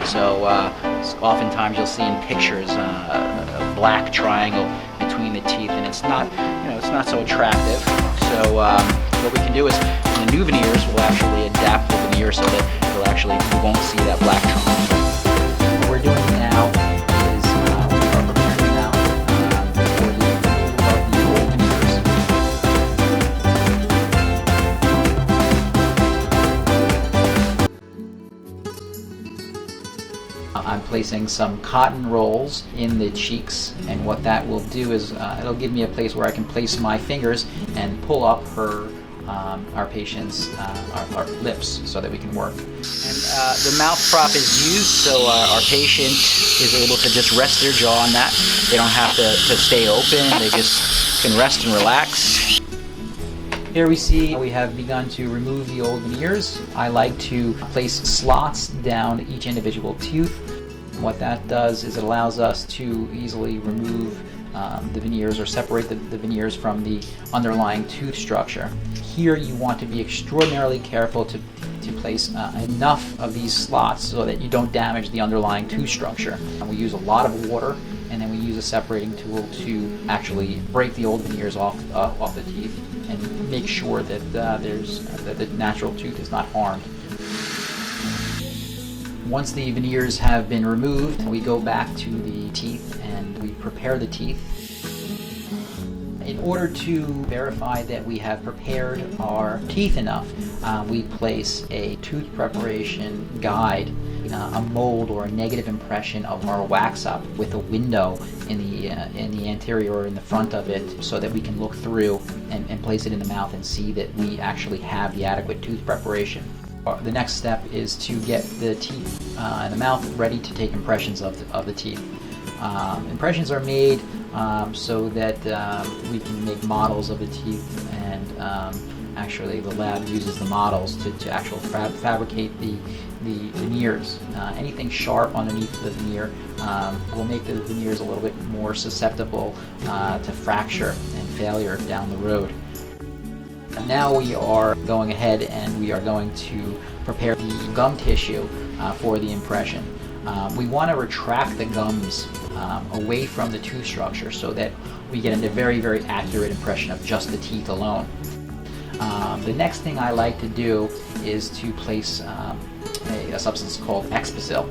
So oftentimes you'll see in pictures a black triangle between the teeth, and it's not, it's not so attractive. So what we can do is, in the new veneers, we'll actually adapt the veneer so that you won't see that black triangle. What we're doing now is we are preparing the mouth for the old veneers. I'm placing some cotton rolls in the cheeks, and what that will do is it'll give me a place where I can place my fingers and pull up our patient's our lips so that we can work. And the mouth prop is used so our patient is able to just rest their jaw on that. They don't have to stay open, they just can rest and relax. Here we see we have begun to remove the old veneers. I like to place slots down each individual tooth. What that does is it allows us to easily remove the veneers or separate the veneers from the underlying tooth structure. Here you want to be extraordinarily careful to place enough of these slots so that you don't damage the underlying tooth structure. And we use a lot of water, and then we use a separating tool to actually break the old veneers off the teeth and make sure that that the natural tooth is not harmed. Once the veneers have been removed, we go back to the teeth and we prepare the teeth. In order to verify that we have prepared our teeth enough, we place a tooth preparation guide, a mold or a negative impression of our wax up with a window in the anterior or in the front of it, so that we can look through and place it in the mouth and see that we actually have the adequate tooth preparation. The next step is to get the teeth and the mouth ready to take impressions of the teeth. Impressions are made so that we can make models of the teeth, and actually the lab uses the models to actually fabricate the veneers. Anything sharp underneath the veneer will make the veneers a little bit more susceptible to fracture and failure down the road. Now we are going ahead and we are going to prepare the gum tissue for the impression. We want to retract the gums away from the tooth structure so that we get a very, very accurate impression of just the teeth alone. The next thing I like to do is to place a substance called X-Bacil.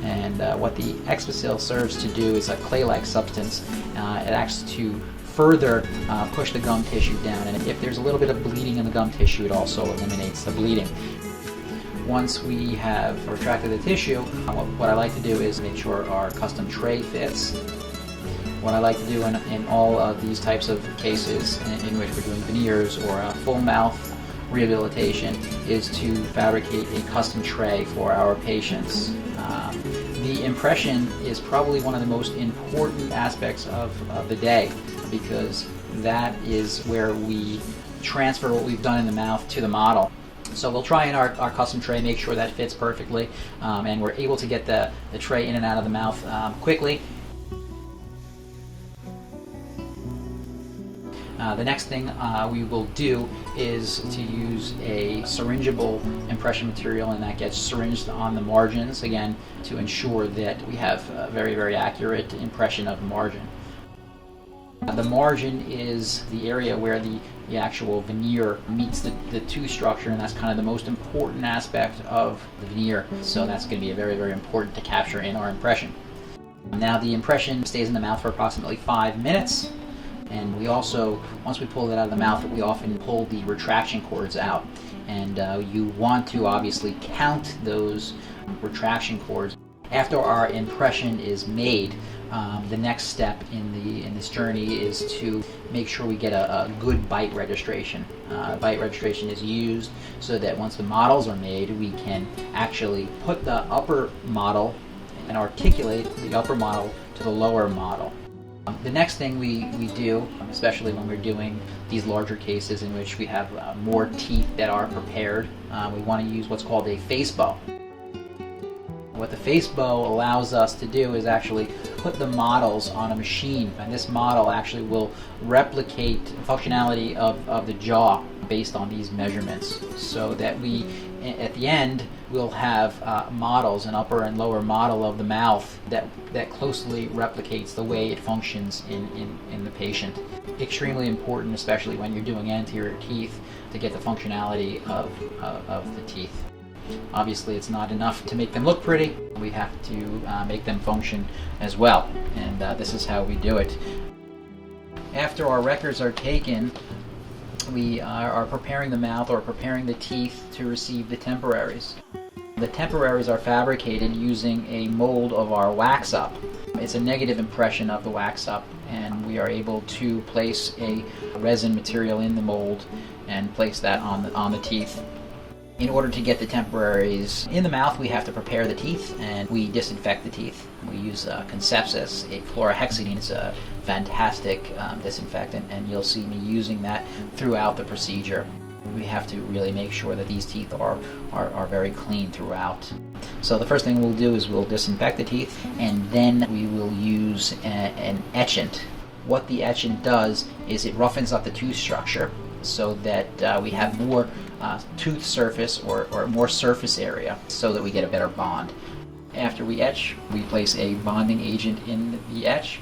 And what the X-Bacil serves to do is a clay-like substance. It acts to further push the gum tissue down, and if there's a little bit of bleeding in the gum tissue, it also eliminates the bleeding. Once we have retracted the tissue, what I like to do is make sure our custom tray fits. What I like to do in all of these types of cases in which we're doing veneers or a full mouth rehabilitation is to fabricate a custom tray for our patients. The impression is probably one of the most important aspects of the day, because that is where we transfer what we've done in the mouth to the model. So we'll try in our custom tray, make sure that fits perfectly, and we're able to get the tray in and out of the mouth quickly. The next thing we will do is to use a syringeable impression material, and that gets syringed on the margins, again, to ensure that we have a very, very accurate impression of the margin. The margin is the area where the actual veneer meets the tooth structure, and that's kind of the most important aspect of the veneer. So that's going to be very, very important to capture in our impression. Now the impression stays in the mouth for approximately 5 minutes. And we also, once we pull it out of the mouth, we often pull the retraction cords out. And you want to obviously count those retraction cords. After our impression is made, the next step in this journey is to make sure we get a good bite registration. Bite registration is used so that once the models are made, we can actually put the upper model and articulate the upper model to the lower model. The next thing we do, especially when we're doing these larger cases in which we have more teeth that are prepared, we want to use what's called a face bow. What the face bow allows us to do is actually put the models on a machine, and this model actually will replicate the functionality of the jaw based on these measurements, so that we, at the end, we'll have models, an upper and lower model of the mouth that closely replicates the way it functions in the patient. Extremely important, especially when you're doing anterior teeth, to get the functionality of the teeth. Obviously, it's not enough to make them look pretty. We have to make them function as well, and this is how we do it. After our records are taken, we are preparing the mouth or preparing the teeth to receive the temporaries. The temporaries are fabricated using a mold of our wax-up. It's a negative impression of the wax-up, and we are able to place a resin material in the mold and place that on the teeth. In order to get the temporaries in the mouth, we have to prepare the teeth, and we disinfect the teeth. We use Conceptus, a fluorohexidine. It's a fantastic disinfectant, and you'll see me using that throughout the procedure. We have to really make sure that these teeth are very clean throughout. So the first thing we'll do is we'll disinfect the teeth, and then we will use an etchant. What the etchant does is it roughens up the tooth structure so that we have more tooth surface or more surface area so that we get a better bond. After we etch, we place a bonding agent in the etch.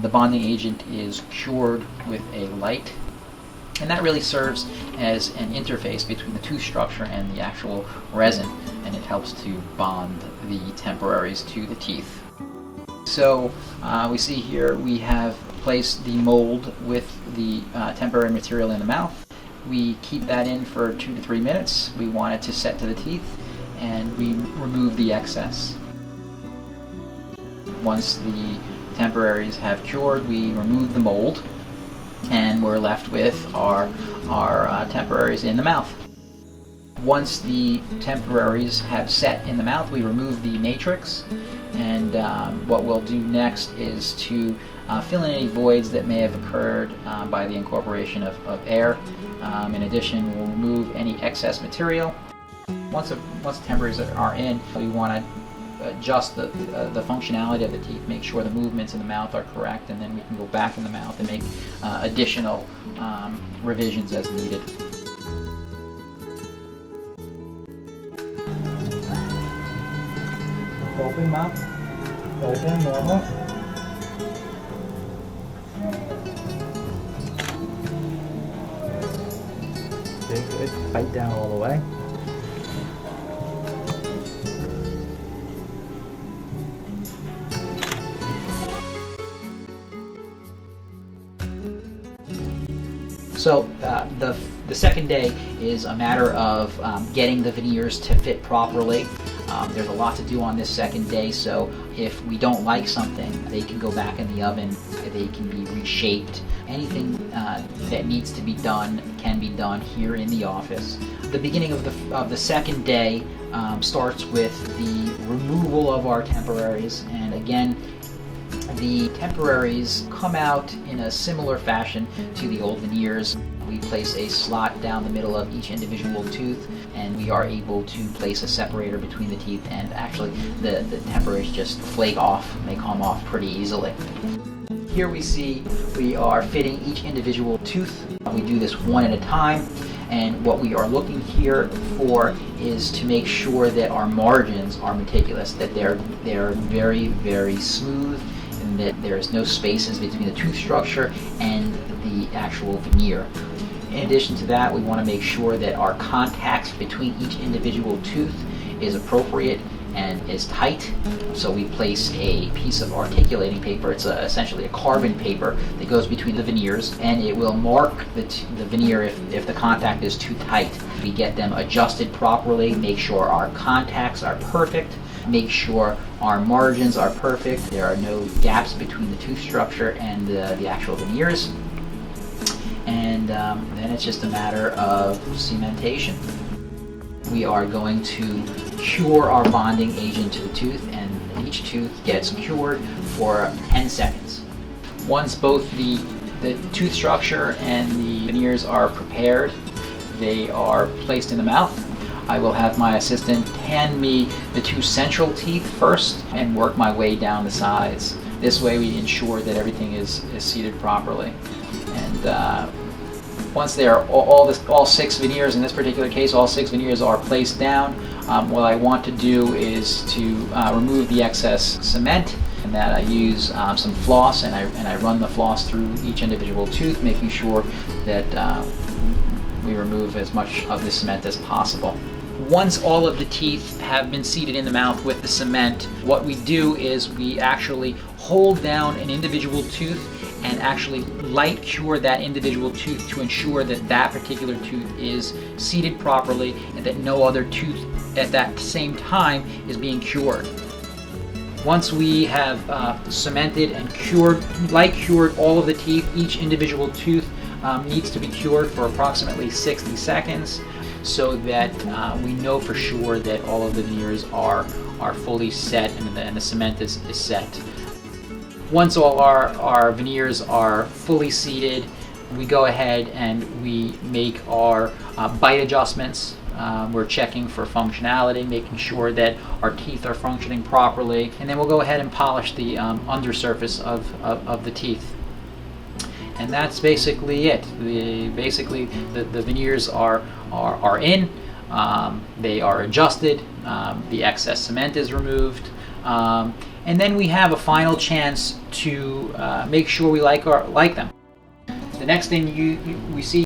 The bonding agent is cured with a light, and that really serves as an interface between the tooth structure and the actual resin, and it helps to bond the temporaries to the teeth. So we see here we have placed the mold with the temporary material in the mouth. We keep that in for 2 to 3 minutes. We want it to set to the teeth, and we remove the excess. Once the temporaries have cured, we remove the mold, and we're left with our temporaries in the mouth. Once the temporaries have set in the mouth, we remove the matrix, and what we'll do next is to fill in any voids that may have occurred by the incorporation of air. In addition, we'll remove any excess material. Once the temporaries are in, we want to adjust the functionality of the teeth, make sure the movements in the mouth are correct, and then we can go back in the mouth and make additional revisions as needed. Open mouth, open, normal. Good, bite down all the way. So the second day is a matter of getting the veneers to fit properly. There's a lot to do on this second day, so if we don't like something, they can go back in the oven, they can be reshaped. Anything that needs to be done can be done here in the office. The beginning of the second day starts with the removal of our temporaries, and again, the temporaries come out in a similar fashion to the old veneers. We place a slot down the middle of each individual tooth, and we are able to place a separator between the teeth, and actually the temporaries just flake off, and they come off pretty easily. Here we see we are fitting each individual tooth. We do this one at a time, and what we are looking here for is to make sure that our margins are meticulous, that they're very, very smooth, and that there's no spaces between the tooth structure and the actual veneer. In addition to that, we want to make sure that our contacts between each individual tooth is appropriate and is tight. So we place a piece of articulating paper. It's essentially a carbon paper that goes between the veneers, and it will mark the veneer if the contact is too tight. We get them adjusted properly, make sure our contacts are perfect, make sure our margins are perfect, there are no gaps between the tooth structure and the actual veneers. And then it's just a matter of cementation. We are going to cure our bonding agent to the tooth, and each tooth gets cured for 10 seconds. Once both the tooth structure and the veneers are prepared, they are placed in the mouth. I will have my assistant hand me the 2 central teeth first and work my way down the sides. This way we ensure that everything is seated properly. And once they are all 6 veneers, in this particular case, all 6 veneers are placed down, what I want to do is to remove the excess cement, and that I use some floss, and I run the floss through each individual tooth, making sure that we remove as much of the cement as possible. Once all of the teeth have been seated in the mouth with the cement, what we do is we actually hold down an individual tooth and actually light cure that individual tooth to ensure that that particular tooth is seated properly and that no other tooth at that same time is being cured. Once we have cemented and light cured all of the teeth, each individual tooth needs to be cured for approximately 60 seconds so that we know for sure that all of the veneers are fully set and the cement is set. Once all our veneers are fully seated, we go ahead and we make our bite adjustments. We're checking for functionality, making sure that our teeth are functioning properly, and then we'll go ahead and polish the undersurface of the teeth. And that's basically it. Basically, the veneers are in, they are adjusted, the excess cement is removed, and then we have a final chance to make sure we like them. The next thing we see